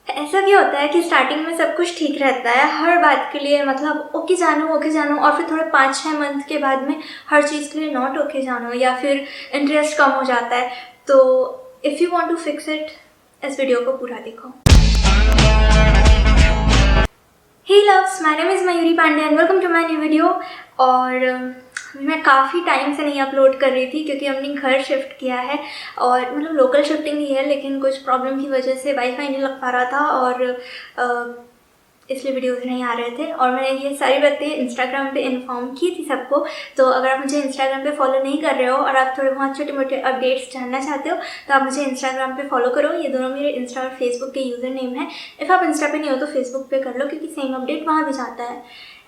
ऐसा क्या होता है कि स्टार्टिंग में सब कुछ ठीक रहता है, हर बात के लिए मतलब ओके जानू, और फिर थोड़े 5-6 मंथ के बाद में हर चीज़ के लिए नॉट ओके जानू, या फिर इंटरेस्ट कम हो जाता है। तो if you want to fix it, इस वीडियो को पूरा देखो। Hey loves, my name is Mayuri Pandey and welcome to my new video. और मैं काफ़ी टाइम से नहीं अपलोड कर रही थी क्योंकि हमने घर शिफ्ट किया है, और मतलब लोकल शिफ्टिंग ही है, लेकिन कुछ प्रॉब्लम की वजह से वाईफाई नहीं लग पा रहा था और इसलिए वीडियोज़ नहीं आ रहे थे। और मैंने ये सारी बातें इंस्टाग्राम पे इन्फॉर्म की थी सबको। तो अगर आप मुझे इंस्टाग्राम पे फॉलो नहीं कर रहे हो और आप थोड़े बहुत छोटे मोटे अपडेट्स जानना चाहते हो तो आप मुझे इंस्टाग्राम पे फॉलो करो। ये दोनों मेरे इंस्टा और फेसबुक के यूज़र नेम है। इफ़ आप इंस्टा पे नहीं हो तो फेसबुक पे कर लो क्योंकि सेम अपडेट वहाँ भी जाता है।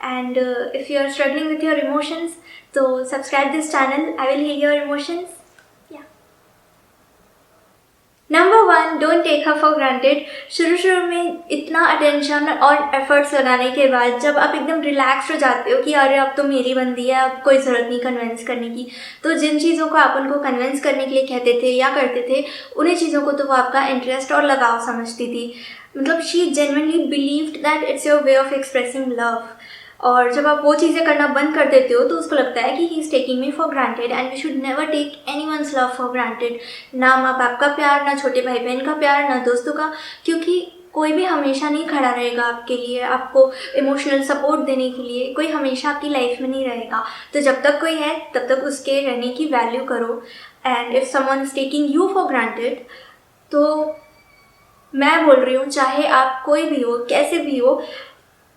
And if you are struggling with your emotions तो subscribe this channel, I will heal your emotions. Number 1, don't take her for granted. शुरू में इतना अटेंशन और एफर्ट्स लगाने के बाद जब आप एकदम रिलैक्स हो जाते हो कि अरे अब तो मेरी बंदी है, अब कोई ज़रूरत नहीं कन्विंस करने की, तो जिन चीज़ों को आप उनको कन्विंस करने के लिए कहते थे या करते थे, उन्हीं चीज़ों को तो वो आपका इंटरेस्ट और लगाव समझती थी। मतलब she genuinely believed that it's your way of expressing love. और जब आप वो चीज़ें करना बंद कर देते हो तो उसको लगता है कि he is taking me for granted, and we should never take anyone's love for granted. ना माँ बाप का प्यार, ना छोटे भाई बहन का प्यार, ना दोस्तों का, क्योंकि कोई भी हमेशा नहीं खड़ा रहेगा आपके लिए, आपको इमोशनल सपोर्ट देने के लिए कोई हमेशा आपकी लाइफ में नहीं रहेगा। तो जब तक कोई है तब तक उसके रहने की वैल्यू करो। And if someone is taking you for granted, तो मैं बोल रही हूँ चाहे आप कोई भी हो, कैसे भी हो,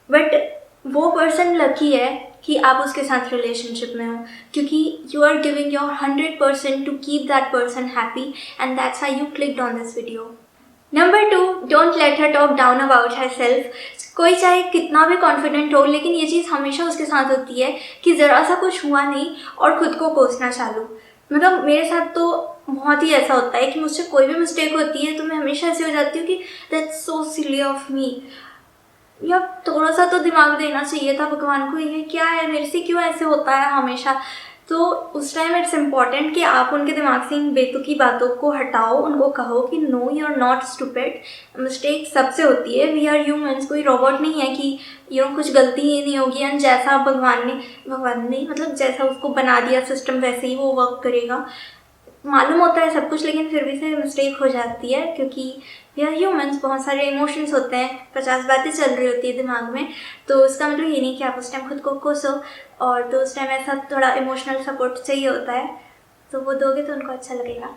बट वो पर्सन लकी है कि आप उसके साथ रिलेशनशिप में हो, क्योंकि you are giving your 100% to keep that person happy, and that's why you clicked on this video. Number 2, don't let her talk down about herself. कोई चाहे कितना भी कॉन्फिडेंट हो, लेकिन ये चीज़ हमेशा उसके साथ होती है कि ज़रा सा कुछ हुआ नहीं और खुद को कोसना चालू। मतलब मेरे साथ तो बहुत ही ऐसा होता है कि मुझसे कोई भी मिस्टेक होती है तो मैं हमेशा ऐसी हो जाती हूँ कि that's so silly of me, यार थोड़ा सा तो दिमाग देना चाहिए था भगवान को, ये क्या है, मेरे से क्यों ऐसे होता है हमेशा। तो उस टाइम इट्स इम्पॉर्टेंट कि आप उनके दिमाग से इन बेतुकी बातों को हटाओ, उनको कहो कि no, you are not stupid, mistake सबसे होती है, वी आर ह्यूमंस, कोई रोबोट नहीं है कि कुछ गलती ही नहीं होगी एंड जैसा भगवान ने मतलब जैसा उसको बना दिया सिस्टम वैसे ही वो वर्क करेगा। मालूम होता है सब कुछ, लेकिन फिर भी से मिस्टेक हो जाती है क्योंकि वी आर ह्यूमंस, बहुत सारे इमोशंस होते हैं, 50 बातें चल रही होती है दिमाग में। तो उसका मतलब ये नहीं कि आप उस टाइम खुद को कोसो, और तो उस टाइम ऐसा थोड़ा इमोशनल सपोर्ट चाहिए होता है, तो वो दोगे तो उनको अच्छा लगेगा।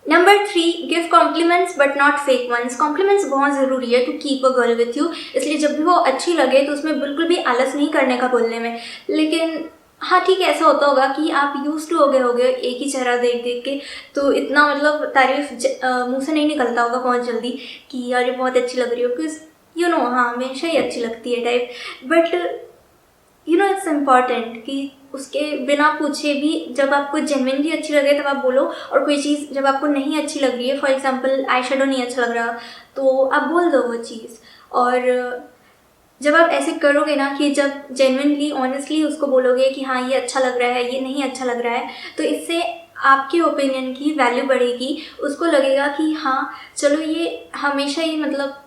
Number 3, give compliments but not fake ones. Compliments बहुत ज़रूरी है to keep a girl with you, इसलिए जब भी वो अच्छी लगे तो उसमें बिल्कुल भी आलस नहीं करने का बोलने में। लेकिन हाँ ठीक है, ऐसा होता होगा कि आप यूज्ड टू हो गए एक ही चेहरा देख देख के, तो इतना मतलब तारीफ मुँह से नहीं निकलता होगा बहुत जल्दी कि यार ये बहुत अच्छी लग रही हो, बिकॉज हाँ हमेशा ही अच्छी लगती है टाइप। बट इट्स इम्पॉर्टेंट कि उसके बिना पूछे भी जब आपको जेन्युइनली अच्छी लगे तब आप बोलो, और कोई चीज़ जब आपको नहीं अच्छी लग रही है, फॉर एग्जाम्पल आई शेडो नहीं अच्छा लग रहा, तो आप बोल दो वो चीज़। और जब आप ऐसे करोगे ना कि जब जेन्युइनली ऑनेस्टली उसको बोलोगे कि हाँ ये अच्छा लग रहा है, ये नहीं अच्छा लग रहा है, तो इससे आपके ओपिनियन की वैल्यू बढ़ेगी। उसको लगेगा कि हाँ चलो ये हमेशा ही मतलब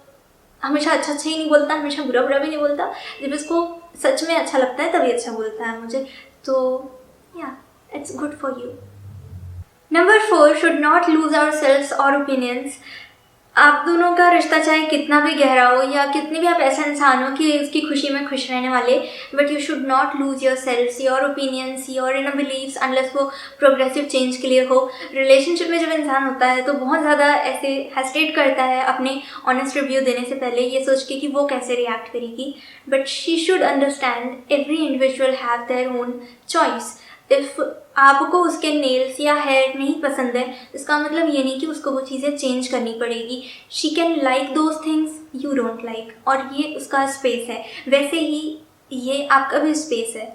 हमेशा अच्छा ही नहीं बोलता, हमेशा बुरा भी नहीं बोलता, जब इसको सच में अच्छा लगता है तभी अच्छा बोलता है मुझे। तो या it's good for you. Number 4, should not lose ourselves और ओपिनियंस। आप दोनों का रिश्ता चाहे कितना भी गहरा हो या कितने भी आप ऐसा इंसान हो कि उसकी खुशी में खुश रहने वाले, but you should not lose your selfs, your opinions, your in believes, unless वो प्रोग्रेसिव चेंज के लिए हो। रिलेशनशिप में जब इंसान होता है तो बहुत ज़्यादा ऐसे हेजिटेट करता है अपने ऑनेस्ट रिव्यू देने से पहले, ये सोच के कि वो कैसे रिएक्ट करेगी। But she should understand every individual have their own choice. If आपको उसके नेल्स या हेयर नहीं पसंद है, इसका मतलब ये नहीं कि उसको वो चीज़ें चेंज करनी पड़ेगी। She can like those things you don't like, और ये उसका स्पेस है, वैसे ही ये आपका भी स्पेस है।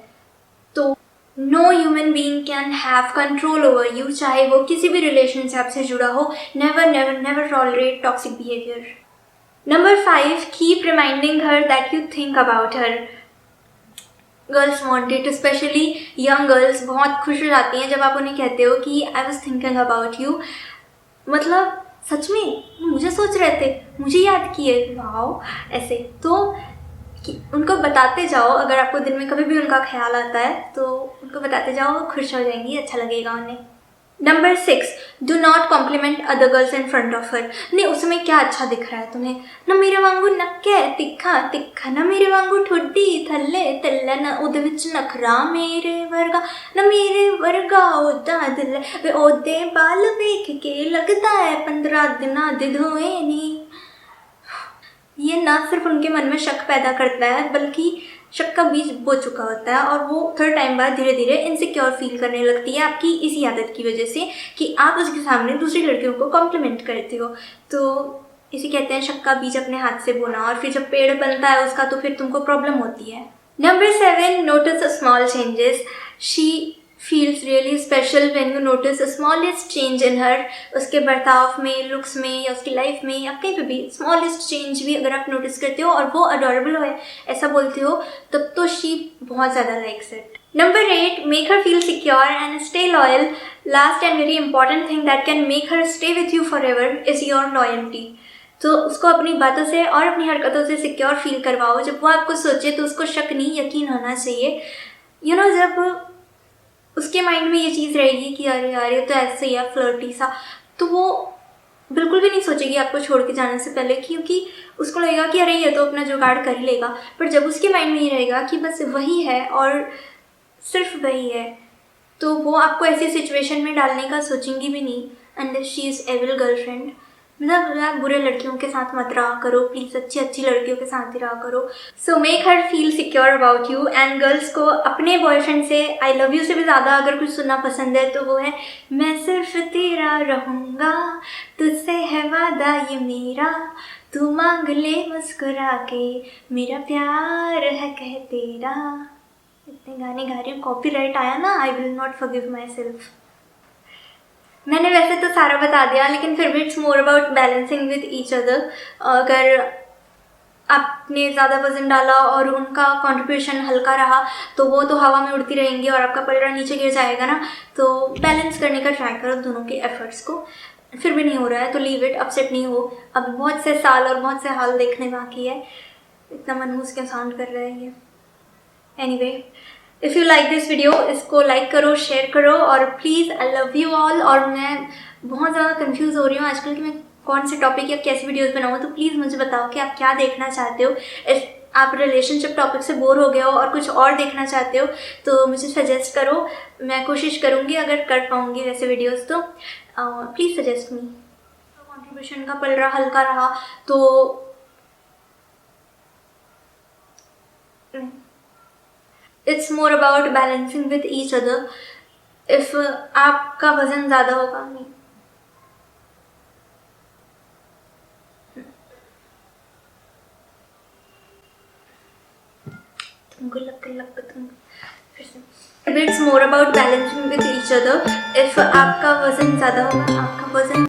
तो no human being can have control over you, चाहे वो किसी भी रिलेशन से आपसे जुड़ा हो। Never never never tolerate toxic behaviour. Number 5, keep reminding her that you think about her. Girls want it, specially young girls बहुत खुश हो जाती हैं जब आप उन्हें कहते हो कि I was thinking about you. मतलब सच में मुझे सोच रहे थे, मुझे याद किए, वाओ। ऐसे तो कि उनको बताते जाओ, अगर आपको दिन में कभी भी उनका ख्याल आता है तो उनको बताते जाओ, खुश हो जाएंगी, अच्छा लगेगा उन्हें। Number 6, do not compliment other girls in front of her. नहीं, उसमें क्या अच्छा दिख रहा है तुम्हें? ना मेरे वांगू नक्के तिखा तिखा, ना मेरे वांगू ठुड्डी थल्ले तल्ला, ना उहदे विच नखरा मेरे वर्गा, ना मेरे वर्गा ओदा दिल वे ओदे बाल वेख के लगता है 15 दिना दे धोए नी। ये ना सिर्फ उनके मन में शक पैदा करता है, बल्कि शक का बीज बो चुका होता है और वो थोड़े टाइम बाद धीरे धीरे इनसिक्योर फील करने लगती है आपकी इसी आदत की वजह से कि आप उसके सामने दूसरी लड़कियों को कॉम्प्लीमेंट करते हो। तो इसे कहते हैं शक का बीज अपने हाथ से बोना, और फिर जब पेड़ बनता है उसका तो फिर तुमको प्रॉब्लम होती है। Number 7, notice small changes. She feels really special when you notice smallest change in her. उसके बर्ताव में, लुक्स में, या उसकी लाइफ में, या कहीं पे भी स्मॉलेस्ट चेंज भी अगर आप नोटिस करते हो और वो अडोरेबल हो ऐसा बोलते हो, तब तो शी बहुत ज़्यादा likes it. Number 8, make her feel secure and stay loyal. Last and very important thing that can make her stay with you for ever is your loyalty. तो उसको अपनी बातों से और अपनी हरकतों से सिक्योर फील करवाओ। जब वो आपको सोचे तो उसको शक नहीं, यकीन होना चाहिए। जब उसके माइंड में ये चीज़ रहेगी कि अरे यार ये तो ऐसे ही है, फ्लर्टी सा, तो वो बिल्कुल भी नहीं सोचेगी आपको छोड़ के जाने से पहले, क्योंकि उसको लगेगा कि अरे ये तो अपना जुगाड़ कर ही लेगा। पर जब उसके माइंड में ये रहेगा कि बस वही है और सिर्फ वही है, तो वो आपको ऐसी सिचुएशन में डालने का सोचेंगी भी नहीं। Unless she is evil girlfriend. आप बुरे लड़कियों के साथ मत रहा करो प्लीज़, अच्छी अच्छी लड़कियों के साथ ही रहा करो। So make her feel secure about you. And girls को अपने बॉयफ्रेंड से आई लव यू से भी ज़्यादा अगर कुछ सुनना पसंद है तो वो है, मैं सिर्फ तेरा रहूँगा, तुझसे है वादा ये मेरा, तू मांग ले मुस्कुरा के, मेरा प्यार है कह तेरा। इतने गाने गा रही हूँ, कॉपीराइट आया ना, I will not forgive my self. मैंने वैसे तो सारा बता दिया, लेकिन फिर भी it's more about balancing with each other. अगर आपने ज़्यादा वजन डाला और उनका कंट्रीब्यूशन हल्का रहा तो वो तो हवा में उड़ती रहेंगी और आपका पलड़ा नीचे गिर जाएगा ना। तो बैलेंस करने का ट्राई करो दोनों के एफर्ट्स को। फिर भी नहीं हो रहा है तो लीव इट, अपसेट नहीं हो। अब बहुत से साल और बहुत से हाल देखने बाकी है। इतना मनहूस क्या साउंड कर रहा है ये। Anyway, if you like this video, इसको लाइक करो, शेयर करो, और please I love you all. और मैं बहुत ज़्यादा कंफ्यूज हो रही हूँ आजकल कि मैं कौन से टॉपिक या कैसी वीडियोस बनाऊँ, तो प्लीज़ मुझे बताओ कि आप क्या देखना चाहते हो। इफ़ आप रिलेशनशिप टॉपिक से बोर हो गए हो और कुछ और देखना चाहते हो तो मुझे सजेस्ट करो, मैं कोशिश करूँगी अगर कर पाऊँगी वैसे वीडियोज़ तो प्लीज़ सजेस्ट मी। कॉन्ट्रीब्यूशन का पलड़ा हल्का रहा तो it's more about balancing with each other. If आपका वज़न ज़्यादा होगा, नहीं फिर से, it's more about balancing with each other. If आपका वज़न ज़्यादा होगा, आपका वज़न